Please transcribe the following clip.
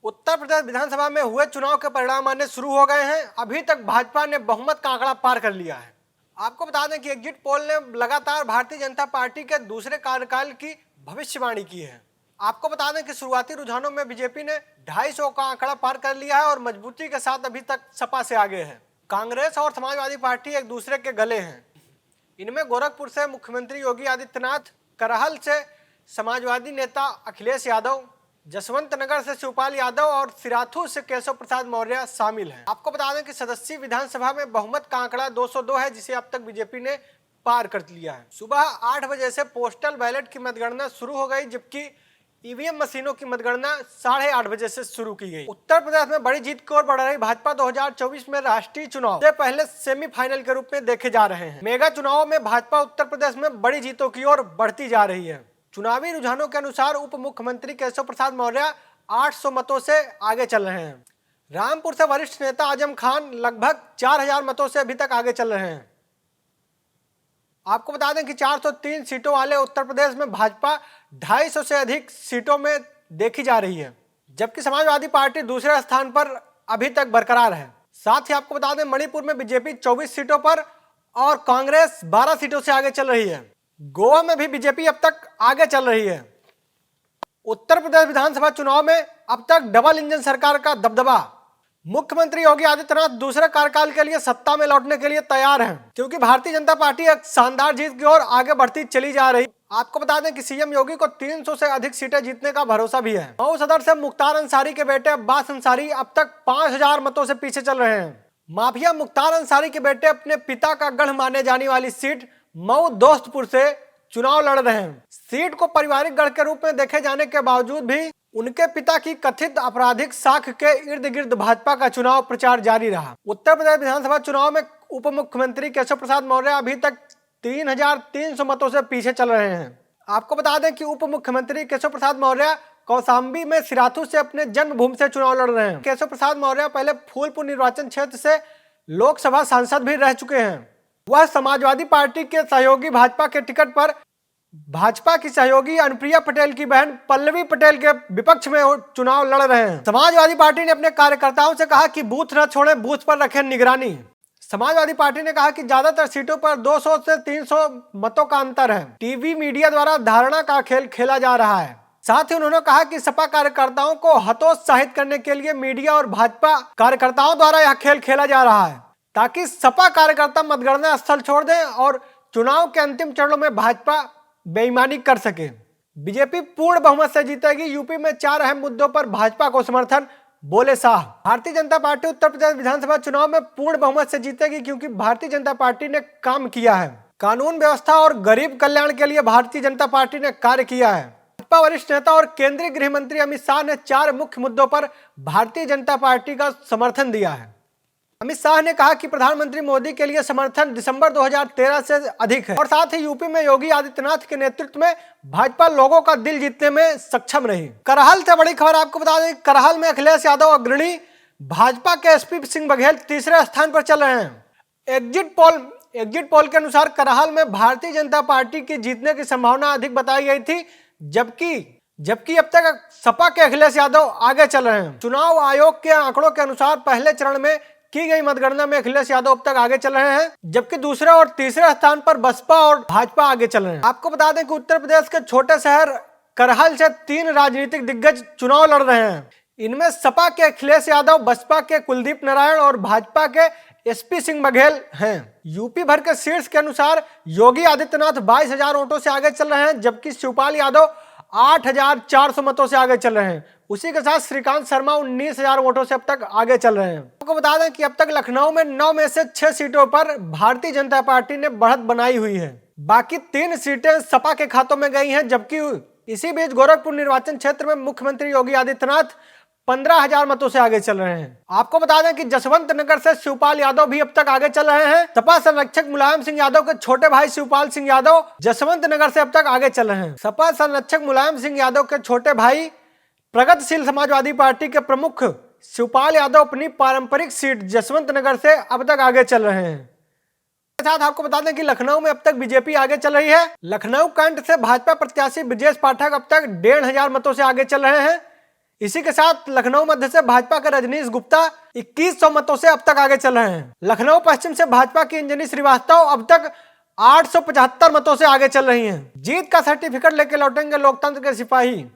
उत्तर प्रदेश विधानसभा में हुए चुनाव के परिणाम आने शुरू हो गए हैं। अभी तक भाजपा ने बहुमत का आंकड़ा पार कर लिया है। आपको बता दें कि एग्जिट पोल ने लगातार भारतीय जनता पार्टी के दूसरे कार्यकाल की भविष्यवाणी की है। आपको बता दें कि शुरुआती रुझानों में बीजेपी ने 250 का आंकड़ा पार कर लिया है और मजबूती के साथ अभी तक सपा से आगे है। कांग्रेस और समाजवादी पार्टी एक दूसरे के गले हैं। इनमें गोरखपुर से मुख्यमंत्री योगी आदित्यनाथ, करहल से समाजवादी नेता अखिलेश यादव, जसवंत नगर से शिवपाल यादव और सिराथू से केशव प्रसाद मौर्य शामिल हैं। आपको बता दें कि सदस्यीय विधानसभा में बहुमत का आंकड़ा 202 है, जिसे अब तक बीजेपी ने पार कर लिया है। सुबह 8 बजे से पोस्टल बैलेट की मतगणना शुरू हो गई, जबकि ईवीएम मशीनों की मतगणना 8:30 बजे से शुरू की गई। उत्तर प्रदेश में बड़ी जीत की ओर बढ़ रही भाजपा 2024 में राष्ट्रीय चुनाव से पहले सेमीफाइनल के रूप में देखे जा रहे हैं। मेगा चुनावों में भाजपा उत्तर प्रदेश में बड़ी जीतों की ओर बढ़ती जा रही है। चुनावी रुझानों के अनुसार उप मुख्यमंत्री केशव प्रसाद मौर्य 800 मतों से आगे चल रहे हैं। रामपुर से वरिष्ठ नेता आजम खान लगभग 4000 मतों से अभी तक आगे चल रहे हैं। आपको बता दें कि 403 सीटों वाले उत्तर प्रदेश में भाजपा 250 से अधिक सीटों में देखी जा रही है, जबकि समाजवादी पार्टी दूसरे स्थान पर अभी तक बरकरार है। साथ ही आपको बता दें मणिपुर में बीजेपी 24 सीटों पर और कांग्रेस 12 सीटों से आगे चल रही है। गोवा में भी बीजेपी अब तक आगे चल रही है। उत्तर प्रदेश विधानसभा चुनाव में अब तक डबल इंजन सरकार का दबदबा। मुख्यमंत्री योगी आदित्यनाथ दूसरे कार्यकाल के लिए सत्ता में लौटने के लिए तैयार हैं, क्योंकि भारतीय जनता पार्टी एक शानदार जीत की ओर आगे बढ़ती चली जा रही। आपको बता दें कि सीएम योगी को 300 से अधिक सीटें जीतने का भरोसा भी है। मऊ सदर से मुख्तार अंसारी के बेटे अब्बास अंसारी अब तक 5000 मतों से पीछे चल रहे हैं। माफिया मुख्तार अंसारी के बेटे अपने पिता का गढ़ माने जाने वाली सीट मऊ दोस्तपुर से चुनाव लड़ रहे हैं। सीट को पारिवारिक गढ़ के रूप में देखे जाने के बावजूद भी उनके पिता की कथित आपराधिक साख के इर्द गिर्द भाजपा का चुनाव प्रचार जारी रहा। उत्तर प्रदेश विधानसभा चुनाव में उप मुख्यमंत्री केशव प्रसाद मौर्य अभी तक 3300 मतों से पीछे चल रहे हैं। आपको बता दें कि उप मुख्यमंत्री केशव प्रसाद मौर्य कौशाम्बी में सिराथू से अपने जन्मभूमि से चुनाव लड़ रहे हैं। केशव प्रसाद मौर्य पहले फूलपुर निर्वाचन क्षेत्र से लोकसभा सांसद भी रह चुके हैं। वह समाजवादी पार्टी के सहयोगी भाजपा के टिकट पर भाजपा की सहयोगी अनुप्रिया पटेल की बहन पल्लवी पटेल के विपक्ष में चुनाव लड़ रहे हैं। समाजवादी पार्टी ने अपने कार्यकर्ताओं से कहा कि बूथ न छोड़ें, बूथ पर रखें निगरानी। समाजवादी पार्टी ने कहा कि ज्यादातर सीटों पर 200 से 300 मतों का अंतर है। टीवी मीडिया द्वारा धारणा का खेल खेला जा रहा है। साथ ही उन्होंने कहा कि सपा कार्यकर्ताओं को हतोत्साहित करने के लिए मीडिया और भाजपा कार्यकर्ताओं द्वारा यह खेल खेला जा रहा है, ताकि सपा कार्यकर्ता मतगणना स्थल छोड़ दें और चुनाव के अंतिम चरणों में भाजपा बेईमानी कर सके। बीजेपी पूर्ण बहुमत से जीतेगी। यूपी में 4 अहम मुद्दों पर भाजपा को समर्थन, बोले शाह। भारतीय जनता पार्टी उत्तर प्रदेश विधानसभा चुनाव में पूर्ण बहुमत से जीतेगी, क्योंकि भारतीय जनता पार्टी ने काम किया है। कानून व्यवस्था और गरीब कल्याण के लिए भारतीय जनता पार्टी ने कार्य किया है। भाजपा वरिष्ठ नेता और केंद्रीय गृह मंत्री अमित शाह ने 4 मुख्य मुद्दों पर भारतीय जनता पार्टी का समर्थन दिया है। अमित शाह ने कहा कि प्रधानमंत्री मोदी के लिए समर्थन दिसंबर 2013 से अधिक है और साथ ही यूपी में योगी आदित्यनाथ के नेतृत्व में भाजपा लोगों का दिल जीतने में सक्षम रही। करहल से बड़ी खबर आपको बता दें, करहल में अखिलेश यादव अग्रणी, भाजपा के एसपी सिंह बघेल तीसरे स्थान पर चल रहे हैं। एग्जिट पोल के अनुसार करहल में भारतीय जनता पार्टी की जीतने की संभावना अधिक बताई गई थी, जबकि अब तक सपा के अखिलेश यादव आगे चल रहे हैं। चुनाव आयोग के आंकड़ों के अनुसार पहले चरण में की गई मतगणना में अखिलेश यादव अब तक आगे चल रहे हैं, जबकि दूसरे और तीसरे स्थान पर बसपा और भाजपा आगे चल रहे हैं। आपको बता दें कि उत्तर प्रदेश के छोटे शहर करहल से 3 राजनीतिक दिग्गज चुनाव लड़ रहे हैं। इनमें सपा के अखिलेश यादव, बसपा के कुलदीप नारायण और भाजपा के एसपी सिंह बघेल हैं। यूपी भर के शीर्ष के अनुसार योगी आदित्यनाथ 22,000 वोटों से आगे चल रहे हैं, जबकि शिवपाल यादव 8,400 मतों से आगे चल रहे हैं। उसी के साथ श्रीकांत शर्मा 19,000 वोटों से अब तक आगे चल रहे हैं। आपको बता दें कि अब तक लखनऊ में 9 में से 6 सीटों पर भारतीय जनता पार्टी ने बढ़त बनाई हुई है। बाकी 3 सीटें सपा के खातों में गई हैं, जबकि इसी बीच गोरखपुर निर्वाचन क्षेत्र में मुख्यमंत्री योगी आदित्यनाथ 15,000 मतों से आगे चल रहे हैं। आपको बता दें कि जसवंत नगर से शिवपाल यादव भी अब तक आगे चल रहे हैं। सपा संरक्षक मुलायम सिंह यादव के छोटे भाई शिवपाल सिंह यादव जसवंत नगर से अब तक आगे चल रहे हैं। सपा संरक्षक मुलायम सिंह यादव के छोटे भाई प्रगतिशील समाजवादी पार्टी के प्रमुख शिवपाल यादव अपनी पारंपरिक सीट जसवंत नगर से अब तक आगे चल रहे हैं। साथ आपको बता दें कि लखनऊ में अब तक बीजेपी आगे चल रही है। लखनऊ कैंट से भाजपा प्रत्याशी ब्रजेश पाठक अब तक 1,500 मतों से आगे चल रहे हैं। इसी के साथ लखनऊ मध्य से भाजपा के रजनीश गुप्ता 2100 मतों से अब तक आगे चल रहे हैं। लखनऊ पश्चिम से भाजपा की अंजनी श्रीवास्तव अब तक 875 मतों से आगे चल रही हैं। जीत का सर्टिफिकेट लेके लौटेंगे लोकतंत्र के सिपाही।